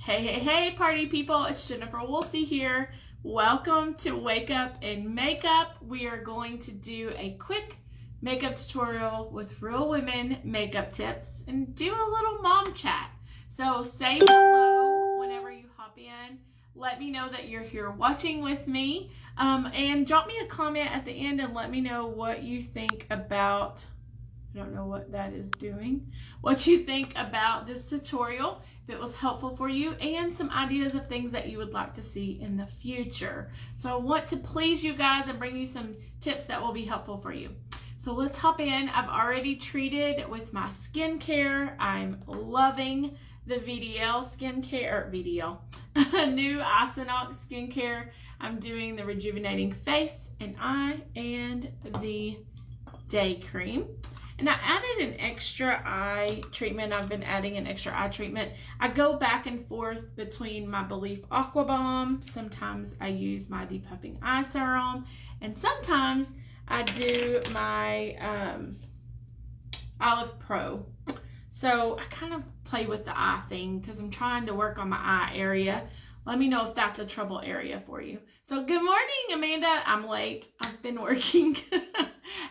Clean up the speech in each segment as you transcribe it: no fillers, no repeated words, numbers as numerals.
Hey, party people, it's Jennifer Woolsey here. Welcome to Wake Up and Makeup. We are going to do a quick makeup tutorial with real women makeup tips and do a little mom chat. So say hello whenever you hop in. Let me know that you're here watching with me, and drop me a comment at the end and let me know what you think about, I don't know what that is doing, what you think about this tutorial, if it was helpful for you, and some ideas of things that you would like to see in the future. So I want to please you guys and bring you some tips that will be helpful for you. So let's hop in. I've already treated with my skincare. I'm loving the VDL skincare, new Isinox skincare. I'm doing the Rejuvenating Face and Eye and the Day Cream. And I added an extra eye treatment. I've been adding an extra eye treatment. I go back and forth between my Belif Aqua Bomb. Sometimes I use my Depuffing Eye Serum. And sometimes I do my Olive Pro. So I kind of play with the eye thing because I'm trying to work on my eye area. Let me know if that's a trouble area for you. So good morning, Amanda. I'm late. I've been working.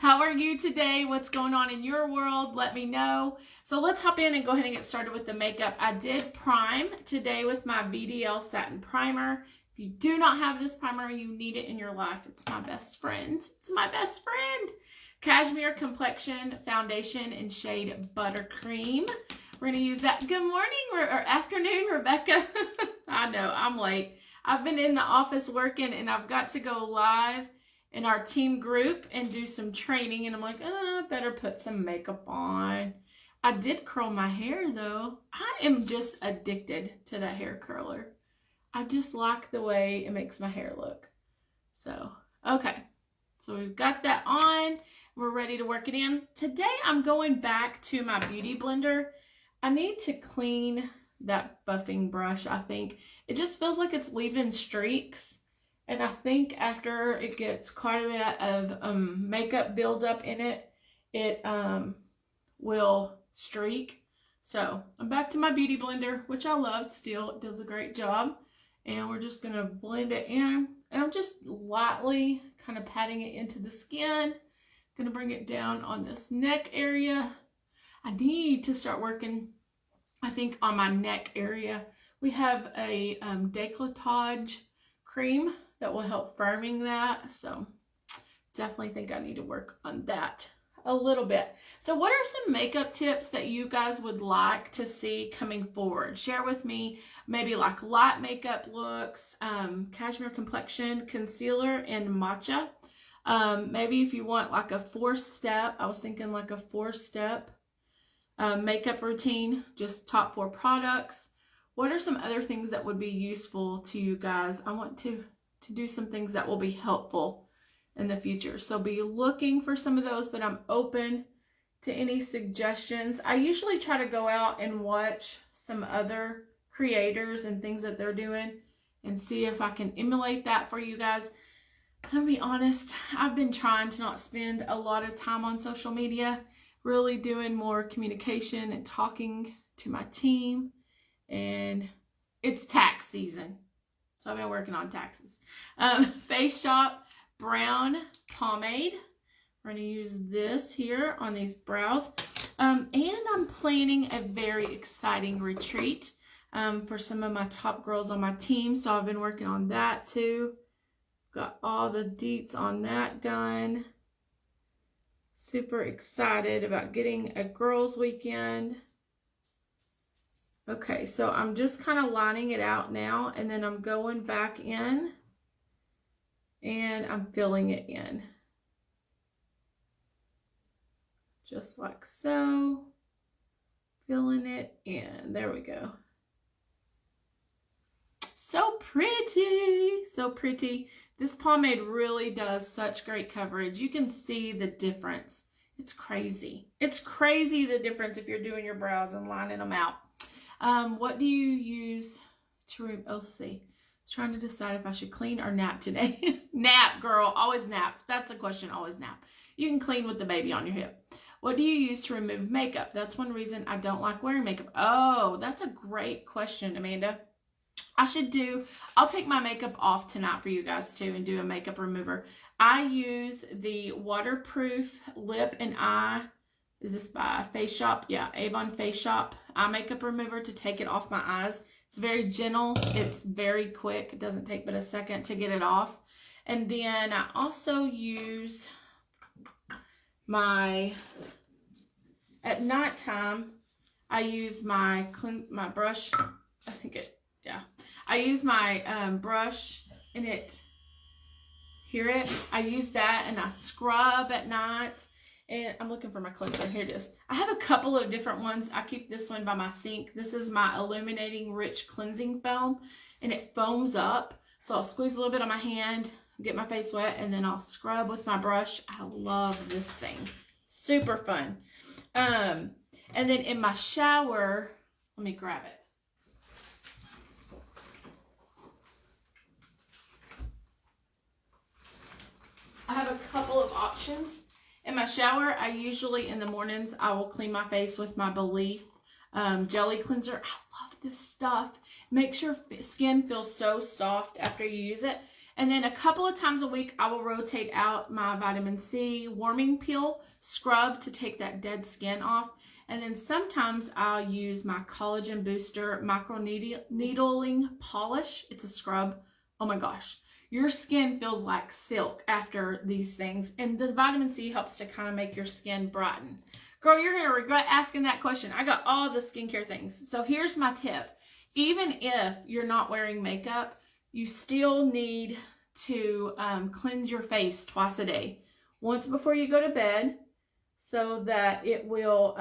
How are you today? What's going on in your world? Let me know. So let's hop in and go ahead and get started with the makeup. I did prime today with my VDL Satin Primer. If you do not have this primer, you need it in your life. It's my best friend. It's my best friend. Cashmere Complexion Foundation in shade Buttercream. We're going to use that. Good morning or afternoon, Rebecca. I know, I'm late. I've been in the office working and I've got to go live in our team group and do some training. And I'm like, I better put some makeup on. I did curl my hair though. I am just addicted to that hair curler. I just like the way it makes my hair look. So, okay. So we've got that on. We're ready to work it in. Today I'm going back to my beauty blender. I need to clean that buffing brush. I think it just feels like it's leaving streaks. And I think after it gets quite a bit of makeup buildup in it, it will streak. So I'm back to my beauty blender, which I love still. It does a great job. And we're just going to blend it in. And I'm just lightly kind of patting it into the skin. Going to bring it down on this neck area. I need to start working, I think, on my neck area. We have a décolletage cream that will help firming that. So definitely think I need to work on that a little bit. So what are some makeup tips that you guys would like to see coming forward? Share with me maybe like light makeup looks, Cashmere Complexion Concealer and Matcha. Maybe if you want like a 4-step, I was thinking like a 4-step makeup routine, just top 4 products. What are some other things that would be useful to you guys? I want to do some things that will be helpful in the future. So be looking for some of those, but I'm open to any suggestions. I usually try to go out and watch some other creators and things that they're doing and see if I can emulate that for you guys. I'll be honest, I've been trying to not spend a lot of time on social media, really doing more communication and talking to my team, and it's tax season, so I've been working on taxes. Face Shop Brown Pomade. We're going to use this here on these brows, and I'm planning a very exciting retreat for some of my top girls on my team, so I've been working on that too. Got all the deets on that done. Super excited about getting a girls' weekend. Okay, so I'm just kind of lining it out now, and then I'm going back in and I'm filling it in. Just like so. Filling it in. There we go. So pretty. So pretty. This pomade really does such great coverage. You can see the difference. It's crazy. It's crazy the difference if you're doing your brows and lining them out. What do you use to, let's see. I was trying to decide if I should clean or nap today. Nap, girl. Always nap. That's the question. Always nap. You can clean with the baby on your hip. What do you use to remove makeup? That's one reason I don't like wearing makeup. Oh, that's a great question, Amanda. I'll take my makeup off tonight for you guys too and do a makeup remover. I use the waterproof lip and eye, is this by Face Shop? Yeah, Avon Face Shop eye makeup remover to take it off my eyes. It's very gentle. It's very quick. It doesn't take but a second to get it off. And then I also use at nighttime, I use my brush. I use my brush and I use that and I scrub at night. And I'm looking for my cleanser. Here it is. I have a couple of different ones. I keep this one by my sink. This is my Illuminating Rich Cleansing Foam, and it foams up. So I'll squeeze a little bit on my hand, get my face wet, and then I'll scrub with my brush. I love this thing. Super fun. And then in my shower, let me grab it. I have a couple of options. In my shower, I usually in the mornings, I will clean my face with my Belif jelly cleanser. I love this stuff. Makes your skin feel so soft after you use it. And then a couple of times a week, I will rotate out my vitamin C warming peel scrub to take that dead skin off. And then sometimes I'll use my Collagen Booster micro needling polish. It's a scrub. Oh my gosh. Your skin feels like silk after these things. And the vitamin C helps to kind of make your skin brighten. Girl, you're going to regret asking that question. I got all the skincare things. So here's my tip. Even if you're not wearing makeup, you still need to cleanse your face twice a day. Once before you go to bed so that it will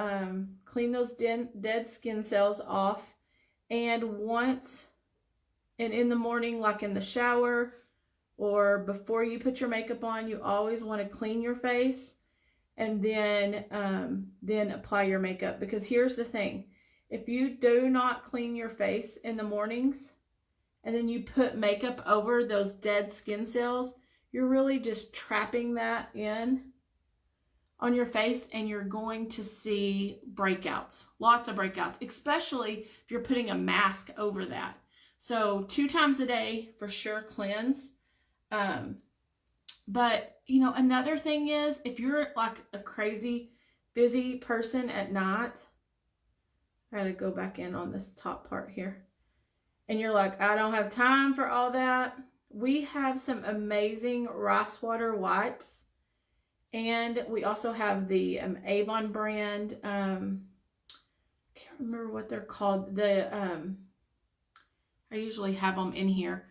clean those dead skin cells off. And once, and in the morning, like in the shower, or before you put your makeup on, you always want to clean your face and then apply your makeup. Because here's the thing. If you do not clean your face in the mornings and then you put makeup over those dead skin cells, you're really just trapping that in on your face and you're going to see breakouts. Lots of breakouts, especially if you're putting a mask over that. So 2 times a day for sure cleanse. But you know, another thing is if you're like a crazy busy person at night, I gotta go back in on this top part here, and you're like, I don't have time for all that. We have some amazing rice water wipes, and we also have the Avon brand, I can't remember what they're called. I usually have them in here.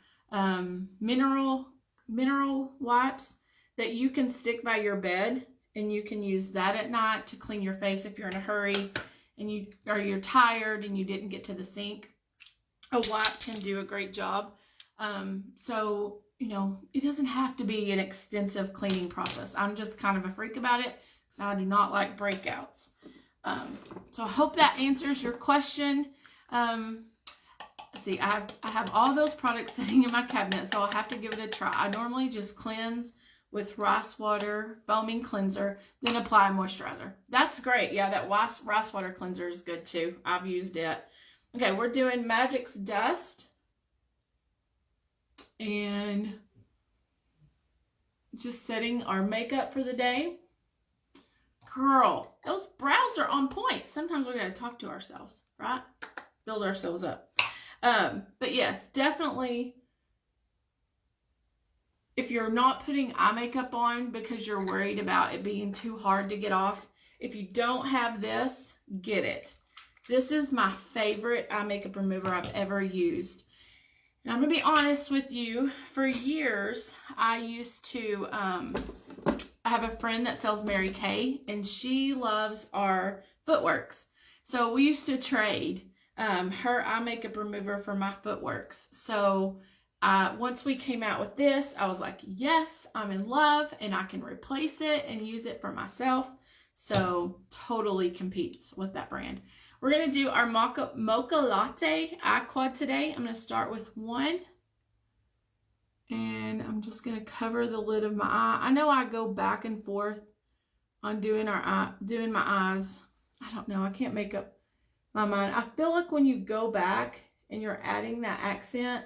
Mineral wipes that you can stick by your bed, and you can use that at night to clean your face if you're in a hurry and you're tired and you didn't get to the sink. A wipe can do a great job. So you know, it doesn't have to be an extensive cleaning process. I'm just kind of a freak about it because I do not like breakouts. So I hope that answers your question. See, I have all those products sitting in my cabinet, so I'll have to give it a try. I normally just cleanse with rice water foaming cleanser, then apply moisturizer. That's great. Yeah, that rice water cleanser is good too. I've used it. Okay, we're doing Magic's Dust. And just setting our makeup for the day. Girl, those brows are on point. Sometimes we got to talk to ourselves, right? Build ourselves up. But yes, definitely, if you're not putting eye makeup on because you're worried about it being too hard to get off, if you don't have this, get it. This is my favorite eye makeup remover I've ever used. And I'm going to be honest with you, for years, I used to, I have a friend that sells Mary Kay, and she loves our Footworks. So we used to trade her eye makeup remover for my Footworks. So once we came out with this, I was like, yes, I'm in love, and I can replace it and use it for myself. So totally competes with that brand. We're going to do our Mocha Latte Eye Quad today. I'm going to start with one. And I'm just going to cover the lid of my eye. I know I go back and forth on doing my eyes. I don't know. I can't make up my mind. I feel like when you go back and you're adding that accent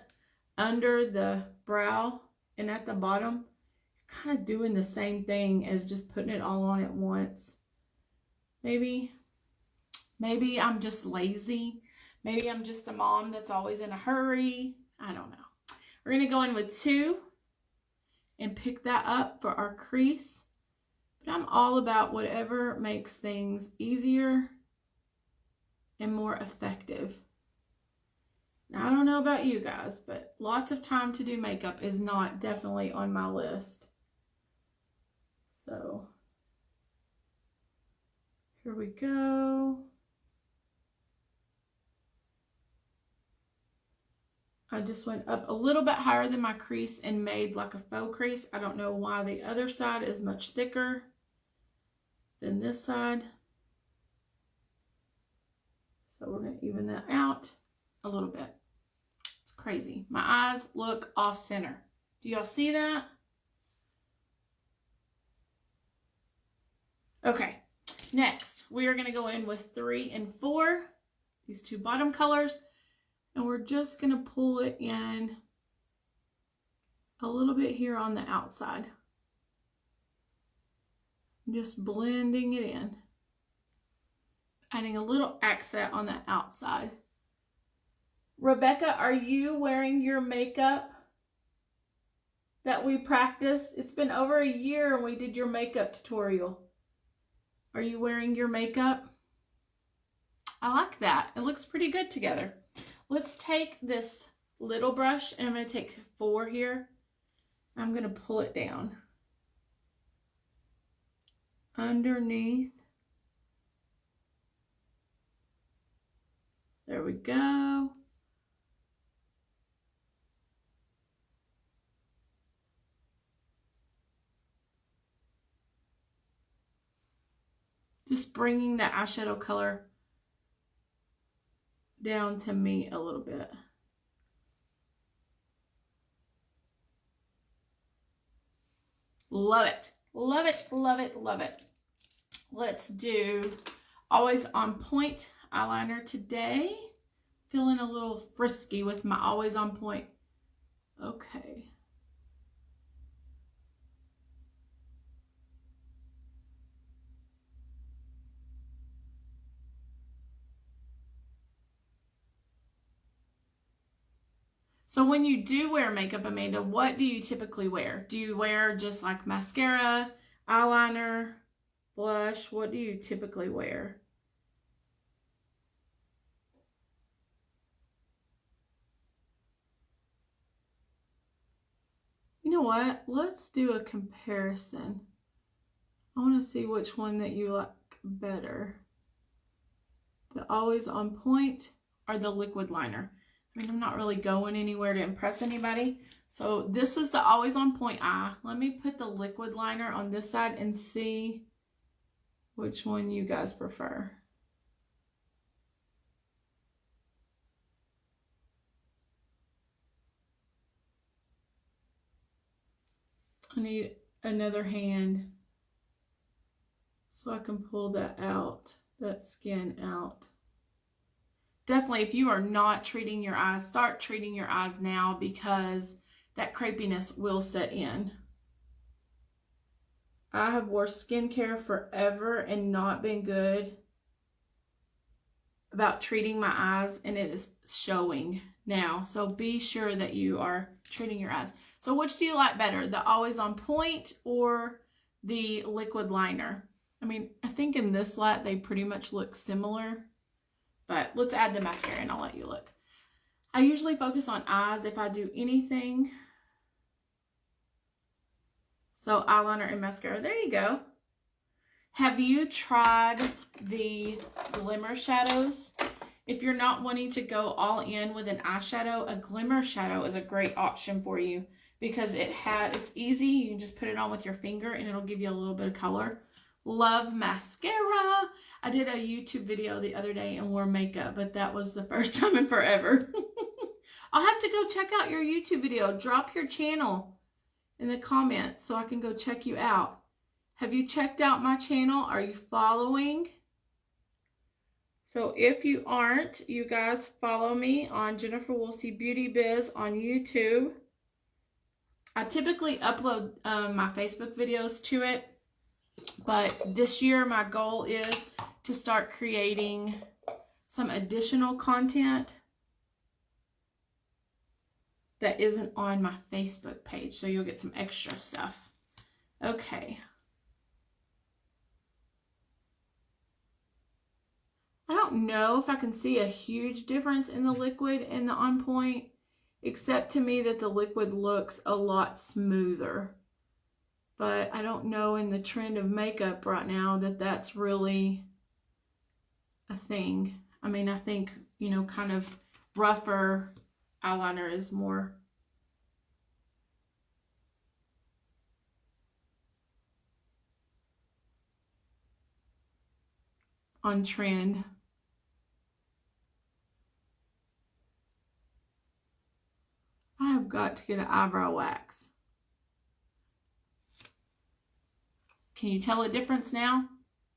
under the brow and at the bottom, you're kind of doing the same thing as just putting it all on at once. Maybe I'm just lazy. Maybe I'm just a mom that's always in a hurry. I don't know. We're going to go in with 2 and pick that up for our crease. But I'm all about whatever makes things easier and more effective. Now, I don't know about you guys, but lots of time to do makeup is not definitely on my list. So, here we go. I just went up a little bit higher than my crease and made like a faux crease. I don't know why the other side is much thicker than this side. So we're going to even that out a little bit. It's crazy. My eyes look off center. Do y'all see that? Okay, next we are going to go in with 3 and 4, these 2 bottom colors. And we're just going to pull it in a little bit here on the outside. Just blending it in. Adding a little accent on the outside. Rebecca, are you wearing your makeup that we practiced? It's been over a year and we did your makeup tutorial. Are you wearing your makeup? I like that. It looks pretty good together. Let's take this little brush and I'm going to take 4 here. I'm going to pull it down underneath. There we go. Just bringing the eyeshadow color down to me a little bit. Love it. Love it, love it, love it. Let's do Always On Point eyeliner today. Feeling a little frisky with my Always On Point. Okay. So when you do wear makeup, Amanda, what do you typically wear? Do you wear just like mascara, eyeliner, blush? What do you typically wear? You know what? Let's do a comparison. I want to see which one that you like better. The Always On Point or the liquid liner. I mean, I'm not really going anywhere to impress anybody. So this is the Always On Point eye. Let me put the liquid liner on this side and see which one you guys prefer. I need another hand so I can pull that out, that skin out. Definitely, if you are not treating your eyes, start treating your eyes now because that crepiness will set in. I have wore skincare forever and not been good about treating my eyes, and it is showing now. So be sure that you are treating your eyes. So which do you like better, the Always On Point or the liquid liner? I mean, I think in this light they pretty much look similar. But let's add the mascara and I'll let you look. I usually focus on eyes if I do anything. So eyeliner and mascara. There you go. Have you tried the glimmer shadows? If you're not wanting to go all in with an eyeshadow, a glimmer shadow is a great option for you because it's easy. You can just put it on with your finger and it'll give you a little bit of color. Love mascara. I did a YouTube video the other day and wore makeup, but that was the first time in forever. I'll have to go check out your YouTube video. Drop your channel in the comments so I can go check you out. Have you checked out my channel? Are you following? So if you aren't, you guys follow me on Jennifer Woolsey Beauty Biz on YouTube. I typically upload my Facebook videos to it, but this year my goal is to start creating some additional content that isn't on my Facebook page, so you'll get some extra stuff. Okay. I don't know if I can see a huge difference in the liquid and the On Point, except to me that the liquid looks a lot smoother. But I don't know in the trend of makeup right now that that's really a thing. I mean, I think, you know, kind of rougher eyeliner is more on trend. I have got to get an eyebrow wax. Can you tell a difference now?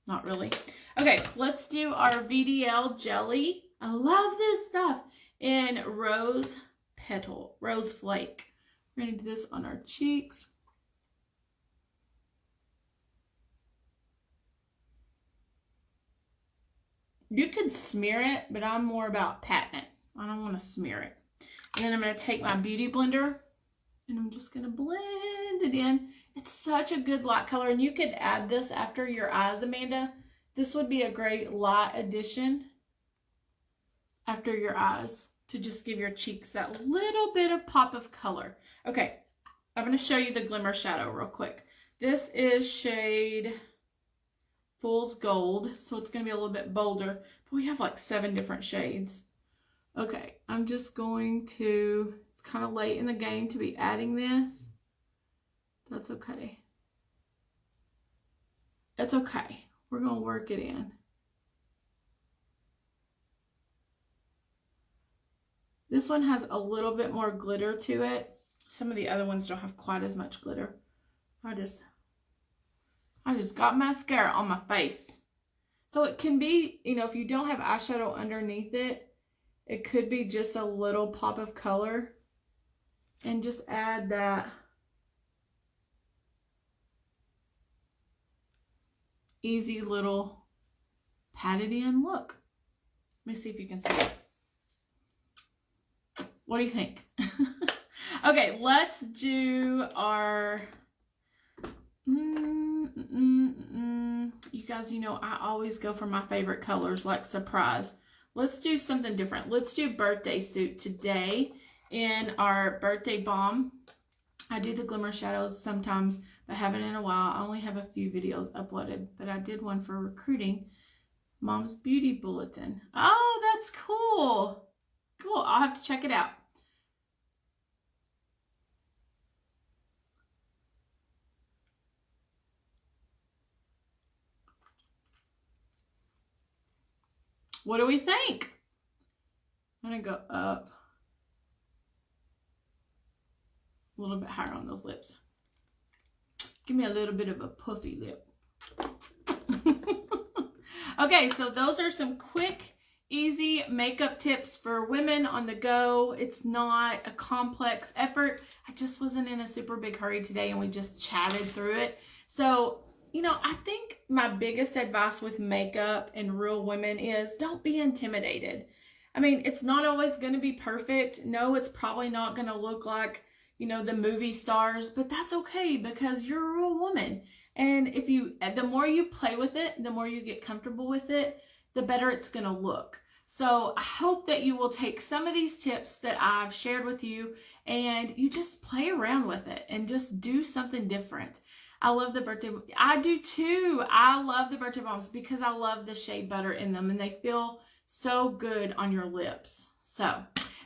Not really. Okay, let's do our VDL jelly. I love this stuff in Rose Petal, Rose Flake. We're gonna do this on our cheeks. You could smear it, but I'm more about patting it. I don't want to smear it. And then I'm going to take my beauty blender and I'm just going to blend it in. It's such a good light color, and you could add this after your eyes, Amanda. This would be a great light addition after your eyes to just give your cheeks that little bit of pop of color. Okay, I'm going to show you the glimmer shadow real quick. This is shade Fool's Gold, so it's going to be a little bit bolder, but we have like 7 different shades. Okay, I'm just going to, it's kind of late in the game to be adding this. That's okay. It's okay. We're going to work it in. This one has a little bit more glitter to it. Some of the other ones don't have quite as much glitter. I just got mascara on my face. So it can be, you know, if you don't have eyeshadow underneath it, it could be just a little pop of color. And just add that easy little patted in look. Let me see if you can see it. What do you think? Okay, let's do our... You guys, you know, I always go for my favorite colors, like surprise. Let's do something different. Let's do birthday suit today in our birthday balm. I do the glimmer shadows sometimes, but haven't in a while. I only have a few videos uploaded, but I did one for recruiting. Mom's Beauty Bulletin. Oh, that's cool. Cool. I'll have to check it out. What do we think? I'm going to go up a little bit higher on those lips. Give me a little bit of a puffy lip. Okay, so those are some quick, easy makeup tips for women on the go. It's not a complex effort. I just wasn't in a super big hurry today and we just chatted through it. So, you know, I think my biggest advice with makeup and real women is don't be intimidated. I mean, it's not always going to be perfect. No, it's probably not going to look like, you know, the movie stars, but that's okay because you're a real woman. And if you, the more you play with it, the more you get comfortable with it, the better it's going to look. So I hope that you will take some of these tips that I've shared with you and you just play around with it and just do something different. I love the birthday. I do too. I love the birthday balms because I love the shea butter in them and they feel so good on your lips. So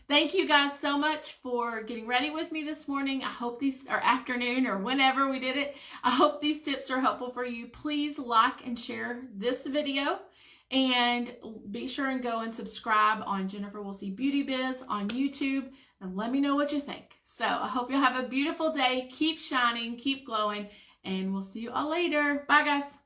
thank you guys so much for getting ready with me this morning. I hope these, or afternoon or whenever we did it, I hope these tips are helpful for you. Please like and share this video and be sure and go and subscribe on Jennifer Woolsey Beauty Biz on YouTube and let me know what you think. So I hope you'll have a beautiful day. Keep shining, keep glowing, and we'll see you all later. Bye guys.